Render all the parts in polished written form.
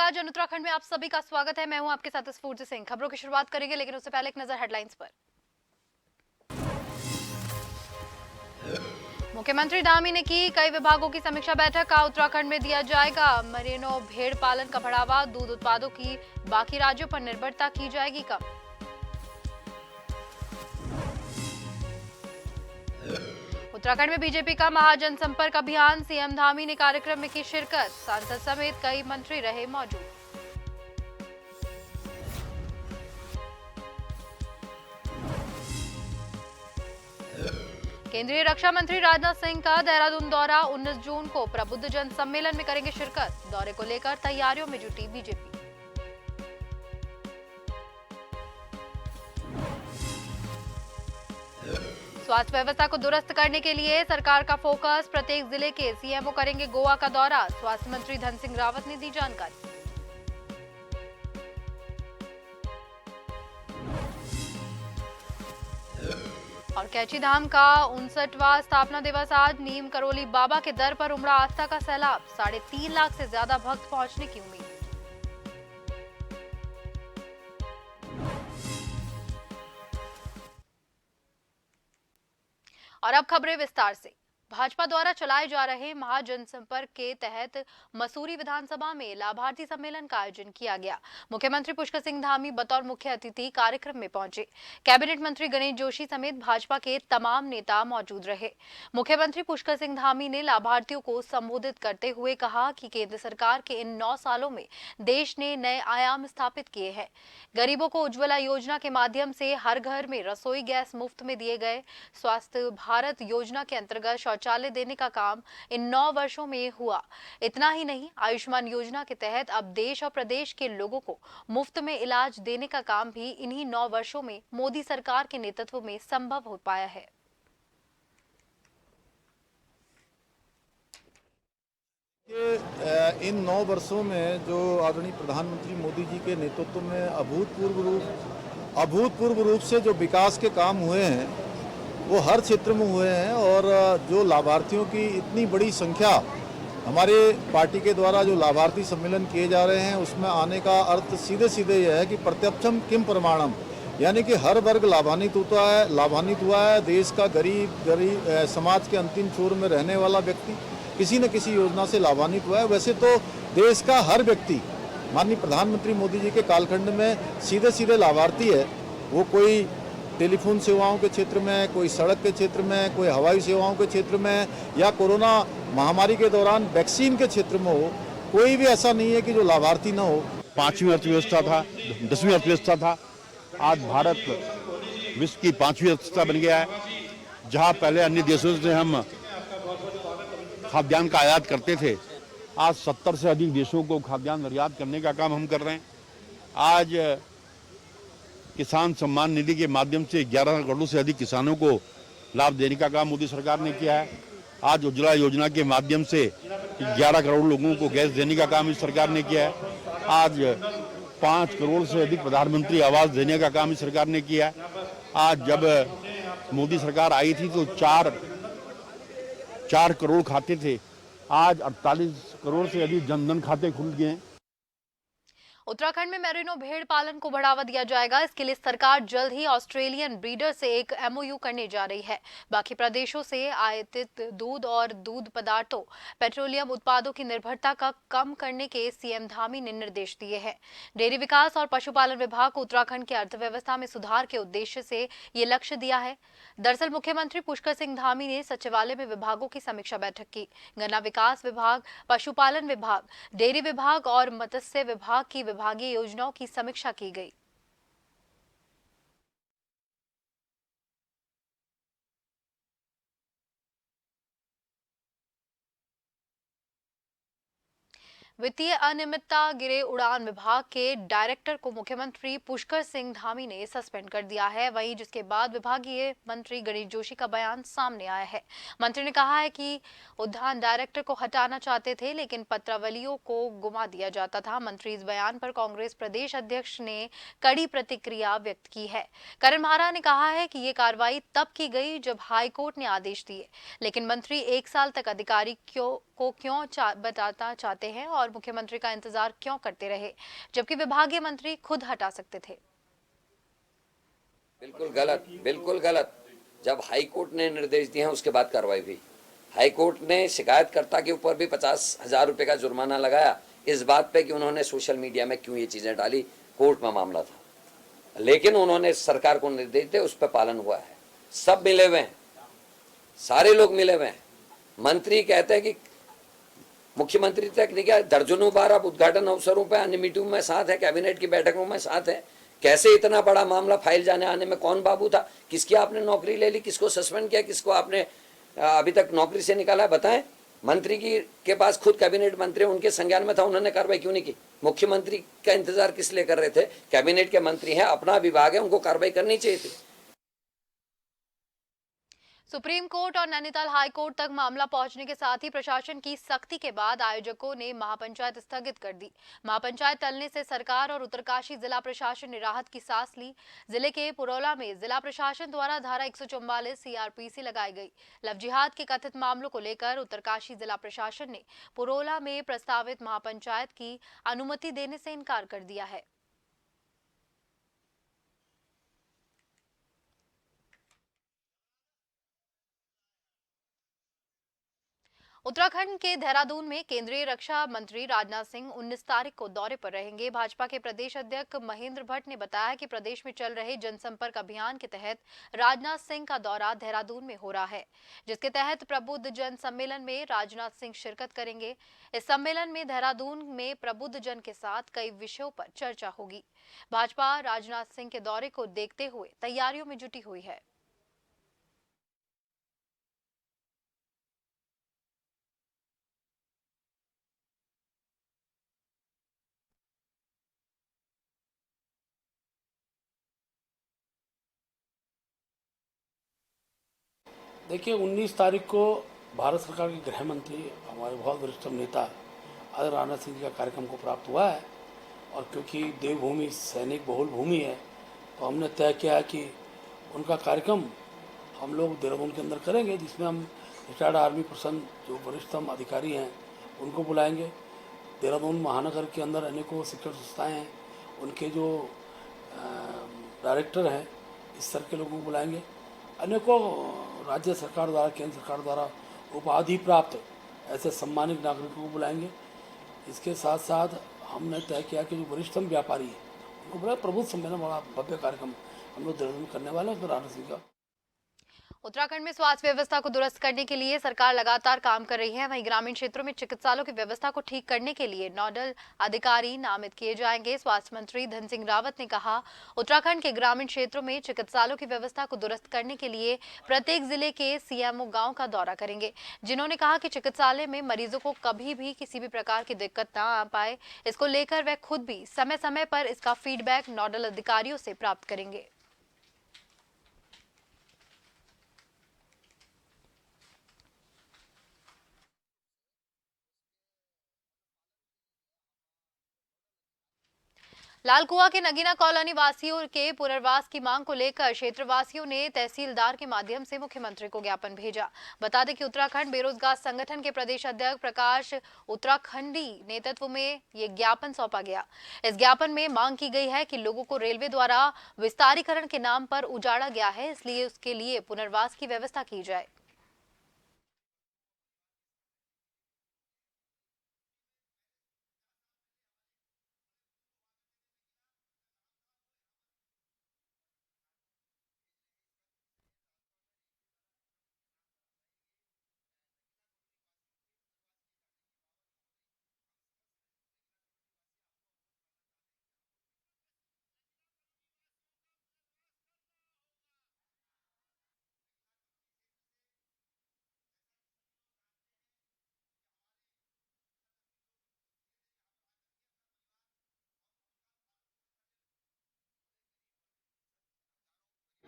राजन उत्तराखंड में आप सभी का स्वागत है। मैं हूं आपके साथ स्फूर्ति सिंह। खबरों की शुरुआत करेंगे, लेकिन उससे पहले एक नजर हेडलाइंस पर। मुख्यमंत्री धामी ने की कई विभागों की समीक्षा बैठक। का उत्तराखंड में दिया जाएगा मरीनो भेड़ पालन का बढ़ावा। दूध उत्पादों की बाकी राज्यों पर निर्भरता की जाएगी कम। उत्तराखंड में बीजेपी का महाजनसंपर्क अभियान। सीएम धामी ने कार्यक्रम में की शिरकत। सांसद समेत कई मंत्री रहे मौजूद। केंद्रीय रक्षा मंत्री राजनाथ सिंह का देहरादून दौरा। 19 जून को प्रबुद्ध जन सम्मेलन में करेंगे शिरकत। दौरे को लेकर तैयारियों में जुटी बीजेपी। स्वास्थ्य व्यवस्था को दुरुस्त करने के लिए सरकार का फोकस। प्रत्येक जिले के सीएमओ करेंगे गोवा का दौरा। स्वास्थ्य मंत्री धन सिंह रावत ने दी जानकारी। और कैची धाम का 59वां स्थापना दिवस आज। नीम करोली बाबा के दर पर उमड़ा आस्था का सैलाब। 3.5 लाख से ज्यादा भक्त पहुंचने की उम्मीद। और अब खबरें विस्तार से। भाजपा द्वारा चलाए जा रहे महाजनसंपर्क के तहत मसूरी विधानसभा में लाभार्थी सम्मेलन का आयोजन किया गया। मुख्यमंत्री पुष्कर सिंह धामी बतौर मुख्य अतिथि कार्यक्रम में पहुंचे। कैबिनेट मंत्री गणेश जोशी समेत भाजपा के तमाम नेता मौजूद रहे। मुख्यमंत्री पुष्कर सिंह धामी ने लाभार्थियों को संबोधित करते हुए कहा कि केंद्र सरकार के इन 9 सालों में देश ने नए आयाम स्थापित किए हैं। गरीबों को उज्ज्वला योजना के माध्यम से हर घर में रसोई गैस मुफ्त में दिए गए। स्वास्थ्य भारत योजना के अंतर्गत शौचालय देने का काम इन 9 वर्षों में हुआ। इतना ही नहीं, आयुष्मान योजना के तहत अब देश और प्रदेश के लोगों को मुफ्त में इलाज देने का काम भी इन्हीं 9 वर्षों में मोदी सरकार के नेतृत्व में संभव हो पाया है। इन 9 वर्षों में जो आदरणीय प्रधानमंत्री मोदी जी के नेतृत्व में अभूतपूर्व रूप से जो विकास के काम हुए हैं वो हर क्षेत्र में हुए हैं। और जो लाभार्थियों की इतनी बड़ी संख्या हमारे पार्टी के द्वारा जो लाभार्थी सम्मेलन किए जा रहे हैं उसमें आने का अर्थ सीधे यह है कि प्रत्यक्षम किम प्रमाणम, यानी कि हर वर्ग लाभान्वित हुआ है। देश का गरीब समाज के अंतिम छोर में रहने वाला व्यक्ति किसी न किसी योजना से लाभान्वित हुआ है। वैसे तो देश का हर व्यक्ति माननीय प्रधानमंत्री मोदी जी के कालखंड में सीधे लाभार्थी है। वो कोई टेलीफोन सेवाओं के क्षेत्र में, कोई सड़क के क्षेत्र में, कोई हवाई सेवाओं के क्षेत्र में, या कोरोना महामारी के दौरान वैक्सीन के क्षेत्र में हो, कोई भी ऐसा नहीं है कि जो लाभार्थी न हो। 5वीं अर्थव्यवस्था था, 10वीं अर्थव्यवस्था था, आज भारत विश्व की 5वीं अर्थव्यवस्था बन गया है। जहां पहले अन्य देशों से हम खाद्यान्न का आयात करते थे, आज 70 से अधिक देशों को खाद्यान्न निर्यात करने का काम हम कर रहे हैं। आज किसान सम्मान निधि के माध्यम से 11 करोड़ से अधिक किसानों को लाभ देने का काम मोदी सरकार ने किया है। आज उज्ज्वला योजना के माध्यम से 11 करोड़ लोगों को गैस देने का काम इस सरकार ने किया है। आज 5 करोड़ से अधिक प्रधानमंत्री आवास देने का काम इस सरकार ने किया है। आज जब मोदी सरकार आई थी तो 4 करोड़ खाते थे, आज 48 करोड़ से अधिक जनधन खाते खुल गए हैं। उत्तराखंड में मेरिनो भेड़ पालन को बढ़ावा दिया जाएगा। इसके लिए सरकार जल्द ही ऑस्ट्रेलियन ब्रीडर से एक एमओयू करने जा रही है। बाकी प्रदेशों से आयातित दूध और दूध पदार्थों, पेट्रोलियम उत्पादों की निर्भरता का कम करने के सीएम धामी ने निर्देश दिए हैं। डेयरी विकास और पशुपालन विभाग को उत्तराखंड की अर्थव्यवस्था में सुधार के उद्देश्य से ये लक्ष्य दिया है। दरअसल मुख्यमंत्री पुष्कर सिंह धामी ने सचिवालय में विभागों की समीक्षा बैठक की। गन्ना विकास विभाग, पशुपालन विभाग, डेयरी विभाग और मत्स्य विभाग की विभागीय योजनाओं की समीक्षा की गई। वित्तीय अनियमितता गिरे उड़ान विभाग के डायरेक्टर को मुख्यमंत्री पुष्कर सिंह धामी ने सस्पेंड कर दिया है। वहीं जिसके बाद विभागीय मंत्री गणेश जोशी का बयान सामने आया है। मंत्री ने कहा है कि उद्यान डायरेक्टर को हटाना चाहते थे, लेकिन पत्रावलियों को गुमा दिया जाता था। मंत्री इस बयान पर कांग्रेस प्रदेश अध्यक्ष ने कड़ी प्रतिक्रिया व्यक्त की है। करण महारा ने कहा है कि ये कार्रवाई तब की गई जब हाईकोर्ट ने आदेश दिए, लेकिन मंत्री 1 साल तक अधिकारी को क्यों बताना चाहते हैं और और मुख्यमंत्री का इंतजार क्यों करते रहे, जबकि विभागीय मंत्री खुद हटा सकते थे। बिल्कुल गलत, बिल्कुल गलत। जब हाई कोर्ट ने निर्देश दिए हैं उसके बाद कार्रवाई हुई। हाई कोर्ट ने शिकायतकर्ता के ऊपर भी 50,000 रुपए का जुर्माना लगाया इस बात पे कि उन्होंने सोशल मीडिया में क्यों ये चीजें डाली। कोर्ट में मामला था, लेकिन उन्होंने सरकार को निर्देश दिए, उस पर पालन हुआ है। सब मिले हुए हैं, सारे लोग मिले हुए हैं। मंत्री कहते हैं कि मुख्यमंत्री तक नहीं गया, दर्जनों बार अब उद्घाटन अवसरों पर अन्य मीटिंगों में साथ है, कैबिनेट की बैठकों में साथ है। कैसे इतना बड़ा मामला फाइल जाने आने में कौन बाबू था, किसकी आपने नौकरी ले ली, किसको सस्पेंड किया, किसको आपने अभी तक नौकरी से निकाला है, बताएं। मंत्री की के पास खुद कैबिनेट मंत्री उनके संज्ञान में था, उन्होंने कार्रवाई क्यों नहीं की? मुख्यमंत्री का इंतजार किस लिए कर रहे थे? कैबिनेट के मंत्री हैं, अपना विभाग है, उनको कार्रवाई करनी चाहिए थी। सुप्रीम कोर्ट और नैनीताल हाई कोर्ट तक मामला पहुंचने के साथ ही प्रशासन की सख्ती के बाद आयोजकों ने महापंचायत स्थगित कर दी। महापंचायत टलने से सरकार और उत्तरकाशी जिला प्रशासन ने राहत की सांस ली। जिले के पुरोला में जिला प्रशासन द्वारा धारा 144 सीआरपीसी लगाई गई। लव जिहाद के कथित मामलों को लेकर उत्तरकाशी जिला प्रशासन ने पुरोला में प्रस्तावित महापंचायत की अनुमति देने से इनकार कर दिया है। उत्तराखंड के देहरादून में केंद्रीय रक्षा मंत्री राजनाथ सिंह 19 तारीख को दौरे पर रहेंगे। भाजपा के प्रदेश अध्यक्ष महेंद्र भट्ट ने बताया कि प्रदेश में चल रहे जनसंपर्क अभियान के तहत राजनाथ सिंह का दौरा देहरादून में हो रहा है, जिसके तहत प्रबुद्ध जन सम्मेलन में राजनाथ सिंह शिरकत करेंगे। इस सम्मेलन में देहरादून में प्रबुद्ध जन के साथ कई विषयों पर चर्चा होगी। भाजपा राजनाथ सिंह के दौरे को देखते हुए तैयारियों में जुटी हुई है। देखिए 19 तारीख को भारत सरकार के गृह मंत्री हमारे बहुत वरिष्ठ नेता आदरणीय राजनाथ सिंह जी का कार्यक्रम को प्राप्त हुआ है, और क्योंकि देवभूमि सैनिक बहुल भूमि है तो हमने तय किया है कि उनका कार्यक्रम हम लोग देहरादून के अंदर करेंगे, जिसमें हम रिटायर्ड आर्मी पर्सन जो वरिष्ठतम अधिकारी हैं उनको बुलाएंगे। देहरादून महानगर के अंदर अनेकों शिक्षण संस्थाएँ हैं, उनके जो डायरेक्टर हैं इस स्तर के लोगों को बुलाएंगे। अनेकों राज्य सरकार द्वारा केंद्र सरकार द्वारा उपाधि प्राप्त ऐसे सम्मानित नागरिकों को बुलाएंगे। इसके साथ साथ हमने तय किया कि जो वरिष्ठतम व्यापारी है उनको बुलाए। प्रबुद्ध सम्मेलन बड़ा भव्य कार्यक्रम हम लोग देहरादून में करने वाले हैं उसमें राजनाथ सिंह का। उत्तराखंड में स्वास्थ्य व्यवस्था को दुरुस्त करने के लिए सरकार लगातार काम कर रही है। वहीं ग्रामीण क्षेत्रों में चिकित्सालयों की व्यवस्था को ठीक करने के लिए नोडल अधिकारी नामित किए जाएंगे। स्वास्थ्य मंत्री धन सिंह रावत ने कहा, उत्तराखंड के ग्रामीण क्षेत्रों में चिकित्सालयों की व्यवस्था को दुरुस्त करने के लिए प्रत्येक जिले के सीएमओ गाँव का दौरा करेंगे। जिन्होंने कहा कि चिकित्सालय में मरीजों को कभी भी किसी भी प्रकार की दिक्कत न आ पाए, इसको लेकर वह खुद भी समय समय पर इसका फीडबैक नोडल अधिकारियों से प्राप्त करेंगे। लालकुआ के नगीना कॉलोनी वासियों के पुनर्वास की मांग को लेकर क्षेत्रवासियों ने तहसीलदार के माध्यम से मुख्यमंत्री को ज्ञापन भेजा। बता दें कि उत्तराखंड बेरोजगार संगठन के प्रदेश अध्यक्ष प्रकाश उत्तराखंडी नेतृत्व में ये ज्ञापन सौंपा गया। इस ज्ञापन में मांग की गई है कि लोगों को रेलवे द्वारा विस्तारीकरण के नाम पर उजाड़ा गया है, इसलिए उसके लिए पुनर्वास की व्यवस्था की जाए।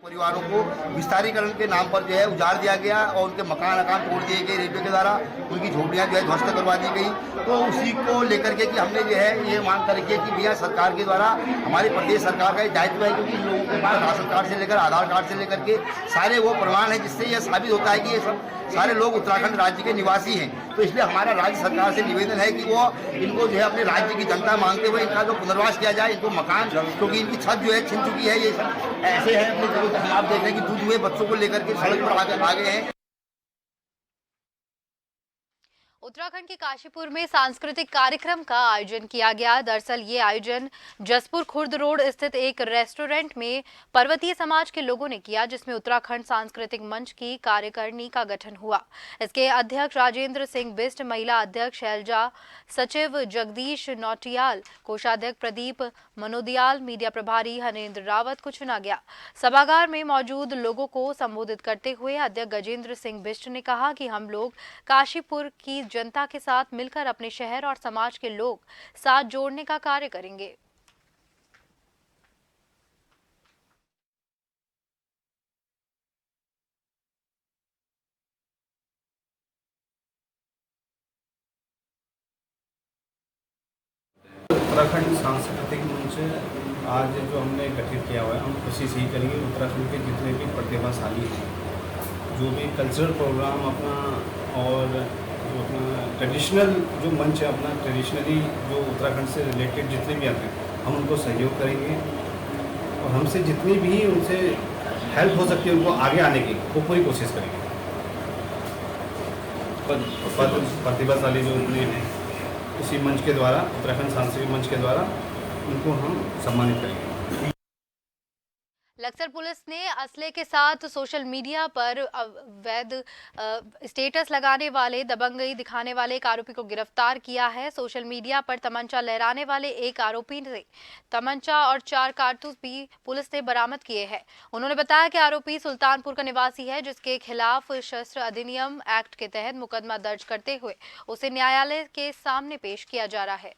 परिवारों को विस्तारीकरण के नाम पर जो है उजाड़ दिया गया और उनके मकान तोड़ दिए गए रेलवे के द्वारा, उनकी झोपड़ियां जो है ध्वस्त करवा दी गई। तो उसी को लेकर के कि हमने जो है ये मांग करके कि भैया सरकार के द्वारा हमारी प्रदेश सरकार का दायित्व है, क्योंकि इन लोगों के पास राशन कार्ड से लेकर आधार कार्ड से लेकर के सारे वो प्रमाण है, जिससे यह साबित होता है कि ये सब सारे लोग उत्तराखंड राज्य के निवासी हैं। तो इसलिए हमारा राज्य सरकार से निवेदन है कि वो इनको जो है अपने राज्य की जनता मांगते हुए इनका जो पुनर्वास किया जाए, इनको मकान, क्योंकि इनकी छत जो है छिन चुकी है। ये सब ऐसे है अपने जगह, हम आप देख रहे हैं कि दूध हुए बच्चों को लेकर के सड़क पर आ गए हैं। उत्तराखंड के काशीपुर में सांस्कृतिक कार्यक्रम का आयोजन किया गया। दरअसल ये आयोजन जसपुर खुर्द रोड स्थित एक रेस्टोरेंट में पर्वतीय समाज के लोगों ने किया, जिसमें उत्तराखंड सांस्कृतिक मंच की कार्यकारिणी का गठन हुआ। इसके अध्यक्ष राजेंद्र सिंह बिष्ट, महिला अध्यक्ष शैलजा, सचिव जगदीश नौटियाल, कोषाध्यक्ष प्रदीप मनोदियाल, मीडिया प्रभारी हरेंद्र रावत को चुना गया। सभागार में मौजूद लोगों को संबोधित करते हुए अध्यक्ष गजेंद्र सिंह बिष्ट ने कहा कि हम लोग काशीपुर की जनता के साथ मिलकर अपने शहर और समाज के लोग साथ जोड़ने का कार्य करेंगे। उत्तराखंड सांस्कृतिक मंच आज जो हमने गठित किया हुआ है, हम खुशी से ही करेंगे। उत्तराखंड के जितने भी प्रतिभाशाली हैं, जो भी कल्चरल प्रोग्राम अपना और जो अपना ट्रेडिशनल जो मंच है, अपना ट्रेडिशनली जो उत्तराखंड से रिलेटेड जितने भी आते हैं, हम उनको सहयोग करेंगे और हमसे जितनी भी उनसे हेल्प हो सकती है उनको आगे आने की वो पूरी कोशिश करेंगे। प्रतिभाशाली जो उतने हैं, उसी मंच के द्वारा, उत्तराखंड सांस्कृतिक मंच के द्वारा उनको हम सम्मानित करेंगे। लक्सर पुलिस ने असले के साथ सोशल मीडिया पर अवैध स्टेटस लगाने वाले, दबंगई दिखाने वाले एक आरोपी को गिरफ्तार किया है। सोशल मीडिया पर तमंचा लहराने वाले एक आरोपी से तमंचा और 4 कारतूस भी पुलिस ने बरामद किए हैं। उन्होंने बताया कि आरोपी सुल्तानपुर का निवासी है, जिसके खिलाफ शस्त्र अधिनियम एक्ट के तहत मुकदमा दर्ज करते हुए उसे न्यायालय के सामने पेश किया जा रहा है।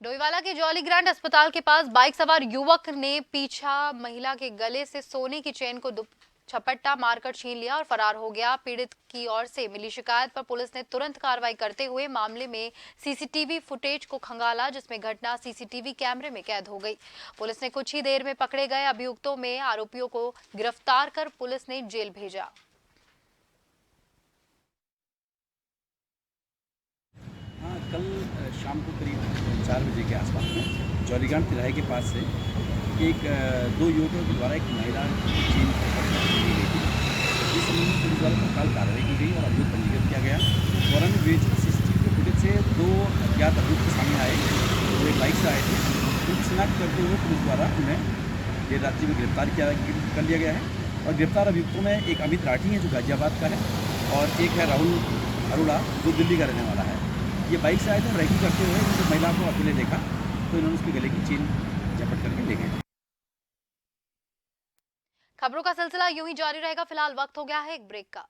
डोईवाला के जॉली ग्रैंड अस्पताल के पास बाइक सवार युवक ने पीछा महिला के गले से सोने की चेन को झपट्टा मारकर छीन लिया और फरार हो गया। पीड़ित की ओर से मिली शिकायत पर पुलिस ने तुरंत कार्रवाई करते हुए मामले में सीसीटीवी फुटेज को खंगाला, जिसमें घटना सीसीटीवी कैमरे में कैद हो गई। पुलिस ने कुछ ही देर में पकड़े गए अभियुक्तों में आरोपियों को गिरफ्तार कर पुलिस ने जेल भेजा। कल शाम को करीब 4 बजे के आसपास में जॉलीग्रांड तिराहे के पास से दो युवकों के द्वारा एक महिला चेन ली गई थी। इस संबंध में पुलिस द्वारा तत्काल कार्रवाई की गई और अभियोग पंजीकृत किया गया। फौरन सीसीटीवी के फुटेज से 2 अज्ञात अभियुक्त सामने आए, जो एक बाइक से आए थे। उनकी शिनाख्त करते हुए पुलिस द्वारा उन्हें देर रात्रि में गिरफ्तार कर लिया गया है। और गिरफ्तार अभियुक्तों में एक अमित राठी है जो गाजियाबाद का है, और एक है राहुल अरोड़ा जो दिल्ली का रहने वाला है। ये बाइक से आए थे, रैकिंग करते हुए जब महिला को अकेले देखा तो इन्होंने उसके गले की चेन झपट करके ले गए। खबरों का सिलसिला यूं ही जारी रहेगा। फिलहाल वक्त हो गया है एक ब्रेक का।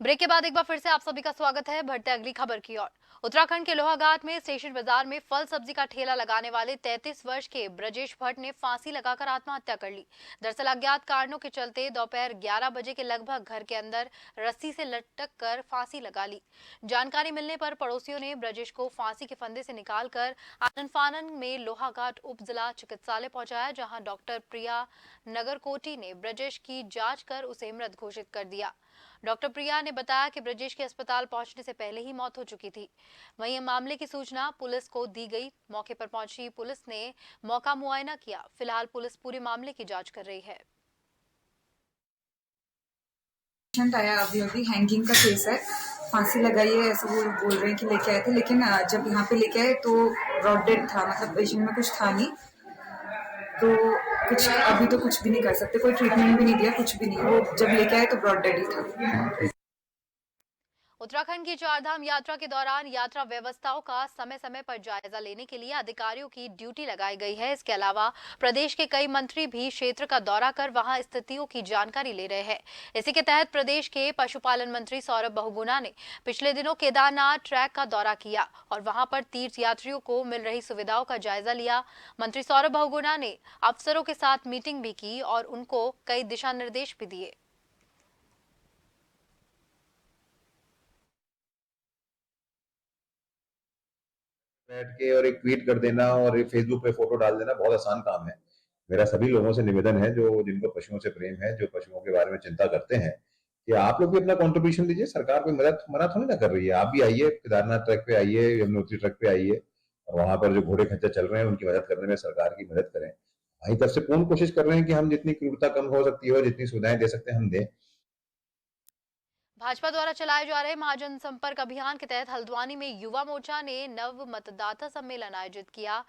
ब्रेक के बाद एक बार फिर से आप सभी का स्वागत है। बढ़ते अगली खबर की ओर। उत्तराखंड के लोहाघाट में स्टेशन बाजार में फल सब्जी का ठेला लगाने वाले 33 वर्ष के ब्रजेश भट्ट ने फांसी लगाकर आत्महत्या कर ली। दरअसल अज्ञात कारणों के चलते दोपहर 11 बजे के लगभग घर के अंदर रस्सी से लटक कर फांसी लगा ली। जानकारी मिलने पर पड़ोसियों ने ब्रजेश को फांसी के फंदे से निकालकर आनन फानन में लोहाघाट उप जिला चिकित्सालय पहुंचाया, जहां डॉक्टर प्रिया नगरकोटी ने ब्रजेश की जांच कर उसे मृत घोषित कर दिया। डॉक्टर प्रिया ने बताया कि ब्रजेश के अस्पताल पहुंचने से पहले ही मौत हो चुकी थी। वहीं मामले की सूचना पुलिस को दी गई। मौके पर पहुंची पुलिस ने मौका मुआयना किया। फिलहाल पुलिस पूरे मामले की जांच कर रही है। पेशेंट आया अभी हैंगिंग का केस है, फांसी लगाई है ऐसा वो बोल रहे हैं कि लेके आए थे, लेकिन जब यहाँ पे लेके आए तो ब्रॉड डेड था, मतलब पेशेंट में कुछ था नहीं, तो कुछ अभी तो कुछ भी नहीं कर सकते, कोई ट्रीटमेंट भी नहीं दिया, कुछ भी नहीं, वो जब लेके आए तो ब्रॉड डेड ही था। उत्तराखंड की चारधाम यात्रा के दौरान यात्रा व्यवस्थाओं का समय समय पर जायजा लेने के लिए अधिकारियों की ड्यूटी लगाई गई है। इसके अलावा प्रदेश के कई मंत्री भी क्षेत्र का दौरा कर वहां स्थितियों की जानकारी ले रहे हैं। इसी के तहत प्रदेश के पशुपालन मंत्री सौरभ बहुगुणा ने पिछले दिनों केदारनाथ ट्रैक का दौरा किया और वहां पर तीर्थ यात्रियों को मिल रही सुविधाओं का जायजा लिया। मंत्री सौरभ बहुगुणा ने अफसरों के साथ मीटिंग भी की और उनको कई दिशा निर्देश भी दिए। बैठ के और एक ट्वीट कर देना और एक फेसबुक पे फोटो डाल देना बहुत आसान काम है। मेरा सभी लोगों से निवेदन है जो जिनको पशुओं से प्रेम है, जो पशुओं के बारे में चिंता करते हैं, कि आप लोग भी अपना कंट्रीब्यूशन दीजिए। सरकार कोई मदद मना थोड़ी ना कर रही है। आप भी आइए, केदारनाथ ट्रैक पे आइए, यमुनोत्री ट्रैक पे आइए और वहां पर जो घोड़े खच्चर चल रहे हैं उनकी मदद करने में सरकार की मदद करें। हमारी तरफ से पूर्ण कोशिश कर रहे हैं कि हम जितनी क्रूरता कम हो सकती हो, जितनी सुविधाएं दे सकते हैं हम दें। भाजपा द्वारा चलाए जा रहे महाजन संपर्क अभियान के तहत हल्द्वानी में युवा मोर्चा ने नव मतदाता सम्मेलन आयोजित किया।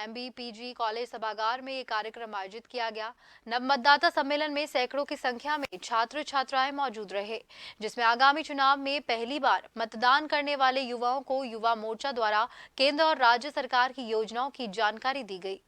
MBPG कॉलेज सभागार में ये कार्यक्रम आयोजित किया गया। नव मतदाता सम्मेलन में सैकड़ों की संख्या में छात्र छात्राएं मौजूद रहे, जिसमें आगामी चुनाव में पहली बार मतदान करने वाले युवाओं को युवा मोर्चा द्वारा केंद्र और राज्य सरकार की योजनाओं की जानकारी दी गई।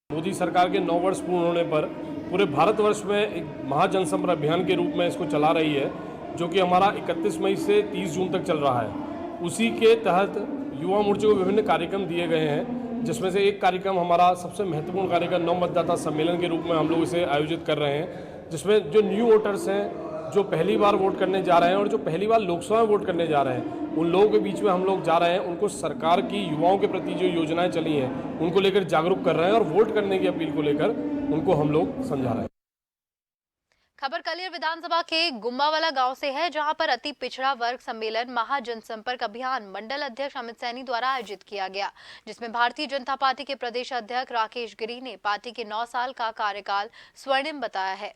मोदी सरकार के 9 वर्ष पूर्ण होने पर पूरे भारतवर्ष में एक महाजनसंपर्क अभियान के रूप में इसको चला रही है, जो कि हमारा 31 मई से 30 जून तक चल रहा है। उसी के तहत युवा मोर्चे को विभिन्न कार्यक्रम दिए गए हैं, जिसमें से एक कार्यक्रम हमारा सबसे महत्वपूर्ण कार्यक्रम नव मतदाता सम्मेलन के रूप में हम लोग इसे आयोजित कर रहे हैं, जिसमें जो न्यू वोटर्स हैं, जो पहली बार वोट करने जा रहे हैं और जो पहली बार लोकसभा में वोट करने जा रहे हैं, उन लोगों के बीच में हम लोग जा रहे हैं। उनको सरकार की युवाओं के प्रति जो योजनाएं चली हैं उनको लेकर जागरूक कर रहे हैं और वोट करने की अपील को लेकर उनको हम लोग समझा रहे हैं। खबर कलियर विधानसभा के गुम्बावाला गांव से है, जहां पर अति पिछड़ा वर्ग सम्मेलन महाजनसंपर्क अभियान मंडल अध्यक्ष अमित सैनी द्वारा आयोजित किया गया, जिसमें भारतीय जनता पार्टी के प्रदेश अध्यक्ष राकेश गिरी ने पार्टी के 9 साल का कार्यकाल स्वर्णिम बताया है।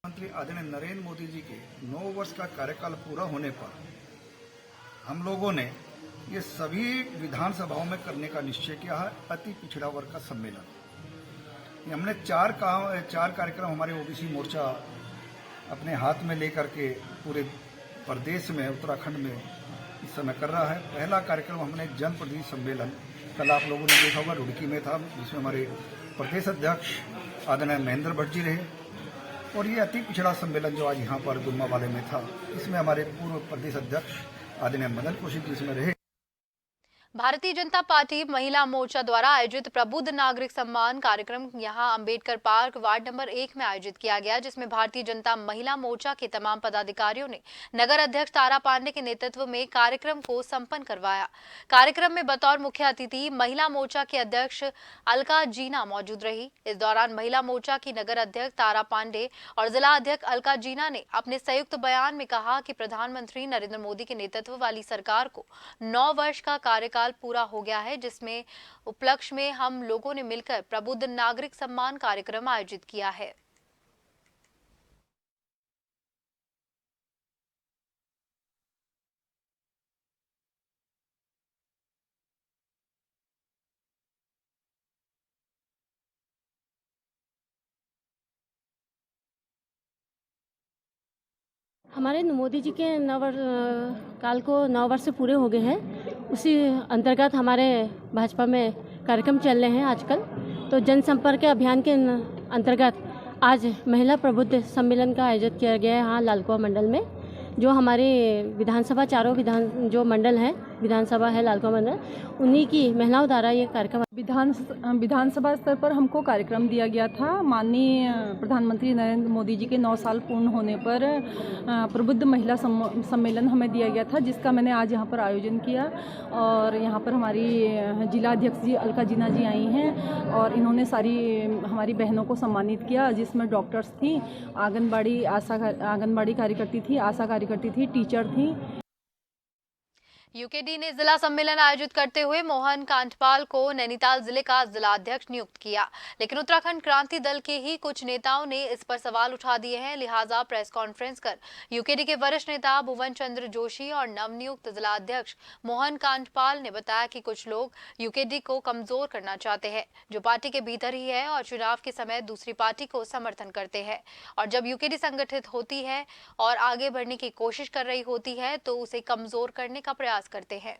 प्रधानमंत्री आदरणीय नरेंद्र मोदी जी के 9 वर्ष का कार्यकाल पूरा होने पर हम लोगों ने ये सभी विधानसभाओं में करने का निश्चय किया है अति पिछड़ा वर्ग का सम्मेलन। हमने 4 कार्यक्रम हमारे ओबीसी मोर्चा अपने हाथ में लेकर के पूरे प्रदेश में, उत्तराखंड में इस समय कर रहा है। पहला कार्यक्रम हमने जनप्रतिनिधि सम्मेलन कल आप लोगों ने देखा होगा रुड़की में था, जिसमें हमारे प्रदेश अध्यक्ष आदरणीय महेंद्र भट्ट जी रहे, और ये अति पिछड़ा सम्मेलन जो आज यहाँ पर गुम्बावाले में था, इसमें हमारे पूर्व प्रदेश अध्यक्ष आदरणीय मदन कौशिक जी इसमें रहे। भारतीय जनता पार्टी महिला मोर्चा द्वारा आयोजित प्रबुद्ध नागरिक सम्मान कार्यक्रम यहां अंबेडकर पार्क वार्ड नंबर 1 में आयोजित किया गया, जिसमें भारतीय जनता महिला मोर्चा के तमाम पदाधिकारियों ने नगर अध्यक्ष तारा पांडे के नेतृत्व में कार्यक्रम को संपन्न करवाया। कार्यक्रम में बतौर मुख्य अतिथि महिला मोर्चा के अध्यक्ष अलका जीना मौजूद रही। इस दौरान महिला मोर्चा की नगर अध्यक्ष तारा पांडे और जिला अध्यक्ष अलका जीना ने अपने संयुक्त बयान में कहा कि प्रधानमंत्री नरेंद्र मोदी के नेतृत्व वाली सरकार को 9 वर्ष का कार्यकाल पूरा हो गया है, जिसमें उपलक्ष्य में हम लोगों ने मिलकर प्रबुद्ध नागरिक सम्मान कार्यक्रम आयोजित किया है। हमारे मोदी जी के काल को 9 वर्ष से पूरे हो गए हैं। उसी अंतर्गत हमारे भाजपा में कार्यक्रम चल रहे हैं आजकल। तो जनसंपर्क अभियान के अंतर्गत आज महिला प्रबुद्ध सम्मेलन का आयोजित किया गया है यहाँ लालकुआं मंडल में। जो हमारे विधानसभा चारों जो मंडल हैं, विधानसभा है लालकुआं मंडल, उन्हीं की महिलाओं द्वारा ये कार्यक्रम विधानसभा स्तर पर हमको कार्यक्रम दिया गया था। माननीय प्रधानमंत्री नरेंद्र मोदी जी के 9 साल पूर्ण होने पर प्रबुद्ध महिला सम्मेलन हमें दिया गया था, जिसका मैंने आज यहाँ पर आयोजन किया। और यहाँ पर हमारी जिला अध्यक्ष जी अलका जीना जी आई हैं और इन्होंने सारी हमारी बहनों को सम्मानित किया, जिसमें डॉक्टर्स थी, आंगनबाड़ी कार्यकर्ती थी, आशा कार्यकर्ती थी, टीचर थी। यूकेडी ने जिला सम्मेलन आयोजित करते हुए मोहन कांठपाल को नैनीताल जिले का जिला अध्यक्ष नियुक्त किया, लेकिन उत्तराखंड क्रांति दल के ही कुछ नेताओं ने इस पर सवाल उठा दिए हैं। लिहाजा प्रेस कॉन्फ्रेंस कर यूकेडी के वरिष्ठ नेता भुवन चंद्र जोशी और नवनियुक्त जिला अध्यक्ष मोहन कांठपाल ने बताया कि कुछ लोग यूकेडी को कमजोर करना चाहते हैं, जो पार्टी के भीतर ही है और चुनाव के समय दूसरी पार्टी को समर्थन करते हैं, और जब यूकेडी संगठित होती है और आगे बढ़ने की कोशिश कर रही होती है तो उसे कमजोर करने का प्रयास करते हैं।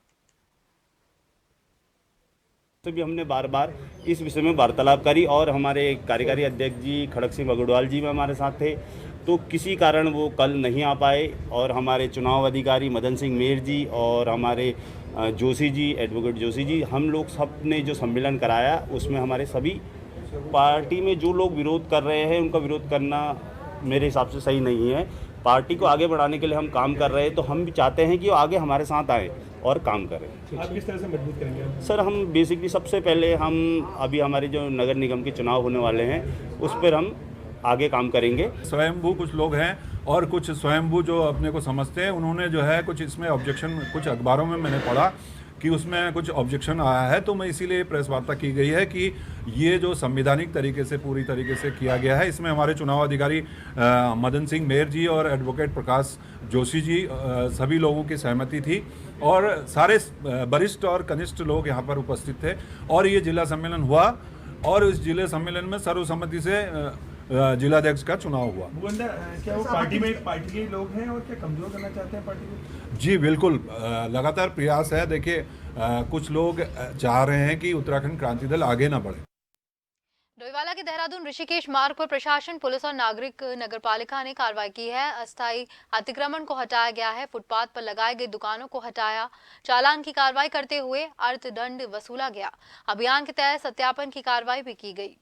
तो भी हमने बार बार इस विषय में वार्तालाप करी और हमारे कार्यकारी अध्यक्ष जी खड़क सिंह बगड़वाल जी भी हमारे साथ थे, तो किसी कारण वो कल नहीं आ पाए और हमारे चुनाव अधिकारी मदन सिंह मेर जी और हमारे जोशी जी, एडवोकेट जोशी जी, हम लोग सब ने जो सम्मेलन कराया उसमें हमारे सभी पार्टी में जो लोग विरोध कर रहे हैं उनका विरोध करना मेरे हिसाब से सही नहीं है। पार्टी को आगे बढ़ाने के लिए हम काम कर रहे हैं, तो हम भी चाहते हैं कि वो आगे हमारे साथ आए और काम करें। आप किस तरह से मजबूत करेंगे? सर, हम बेसिकली सबसे पहले हम अभी हमारे जो नगर निगम के चुनाव होने वाले हैं उस पर हम आगे काम करेंगे। स्वयंभू कुछ लोग हैं और कुछ स्वयंभू जो अपने को समझते हैं, उन्होंने जो है कुछ इसमें ऑब्जेक्शन, कुछ अखबारों में मैंने पढ़ा कि उसमें कुछ ऑब्जेक्शन आया है, तो मैं इसीलिए प्रेस वार्ता की गई है कि ये जो संवैधानिक तरीके से पूरी तरीके से किया गया है, इसमें हमारे चुनाव अधिकारी मदन सिंह मेर जी और एडवोकेट प्रकाश जोशी जी सभी लोगों की सहमति थी और सारे वरिष्ठ और कनिष्ठ लोग यहाँ पर उपस्थित थे और ये जिला सम्मेलन हुआ और इस जिले सम्मेलन में सर्वसम्मति से जिलाध्यक्ष का चुनाव हुआ। क्या वो पार्टी के लोग हैं और क्या कमजोर करना चाहते हैं पार्टी को? जी बिल्कुल, लगातार प्रयास है। देखिए, कुछ लोग चाह रहे हैं कि उत्तराखंड क्रांति दल आगे ना बढ़े। डोईवाला के देहरादून ऋषिकेश मार्ग पर प्रशासन, पुलिस और नागरिक नगरपालिका ने कार्रवाई की है। अस्थायी अतिक्रमण को हटाया गया है, फुटपाथ पर लगाई गई दुकानों को हटाया, चालान की कार्रवाई करते हुए अर्थदंड वसूला गया। अभियान के तहत सत्यापन की कार्रवाई भी की गई।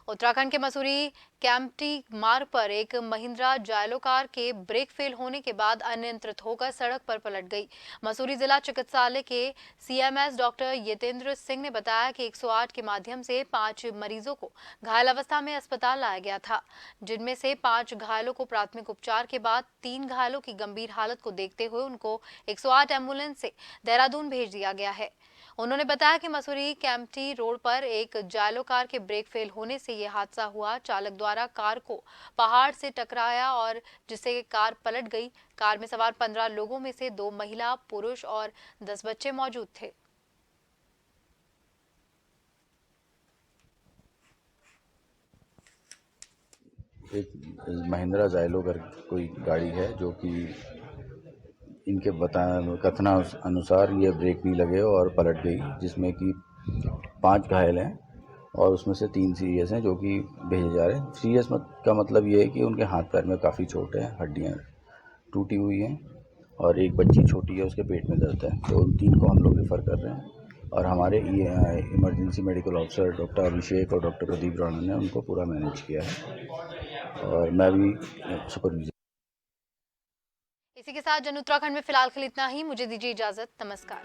उत्तराखंड के मसूरी कैंपटी मार्ग पर एक महिंद्रा जायलो कार के ब्रेक फेल होने के बाद अनियंत्रित होकर सड़क पर पलट गई। मसूरी जिला चिकित्सालय के सीएमएस डॉक्टर यतेंद्र सिंह ने बताया कि 108 के माध्यम से 5 मरीजों को घायल अवस्था में अस्पताल लाया गया था, जिनमें से 5 घायलों को प्राथमिक उपचार के बाद 3 घायलों की गंभीर हालत को देखते हुए उनको 108 एम्बुलेंस से देहरादून भेज दिया गया है। उन्होंने बताया कि मसूरी कैंपटी रोड पर एक जायलो कार के ब्रेक फेल होने से यह हादसा हुआ। चालक द्वारा कार को पहाड़ से टकराया और जिससे कार पलट गई। कार में सवार 15 लोगों में से 2 महिला, पुरुष और 10 बच्चे मौजूद थे। एक महिंद्रा जायलो कर कोई गाड़ी है जो कि इनके कथना अनुसार ये ब्रेक नहीं लगे और पलट गई, जिसमें कि 5 घायल हैं और उसमें से 3 सीरियस हैं जो कि भेजे जा रहे हैं। सीरियस का मतलब ये है कि उनके हाथ पैर में काफ़ी चोट है, हड्डियाँ टूटी हुई हैं और एक बच्ची छोटी है, उसके पेट में दर्द है, तो उन 3 को हम लोग रेफ़र कर रहे हैं और हमारे इमरजेंसी मेडिकल ऑफिसर डॉक्टर अभिषेक और डॉक्टर प्रदीप राणा ने उनको पूरा मैनेज किया है और मैं भी सुपरविजन। इसी के साथ जन उत्तराखंड में फिलहाल के लिए इतना ही। मुझे दीजिए इजाजत। नमस्कार।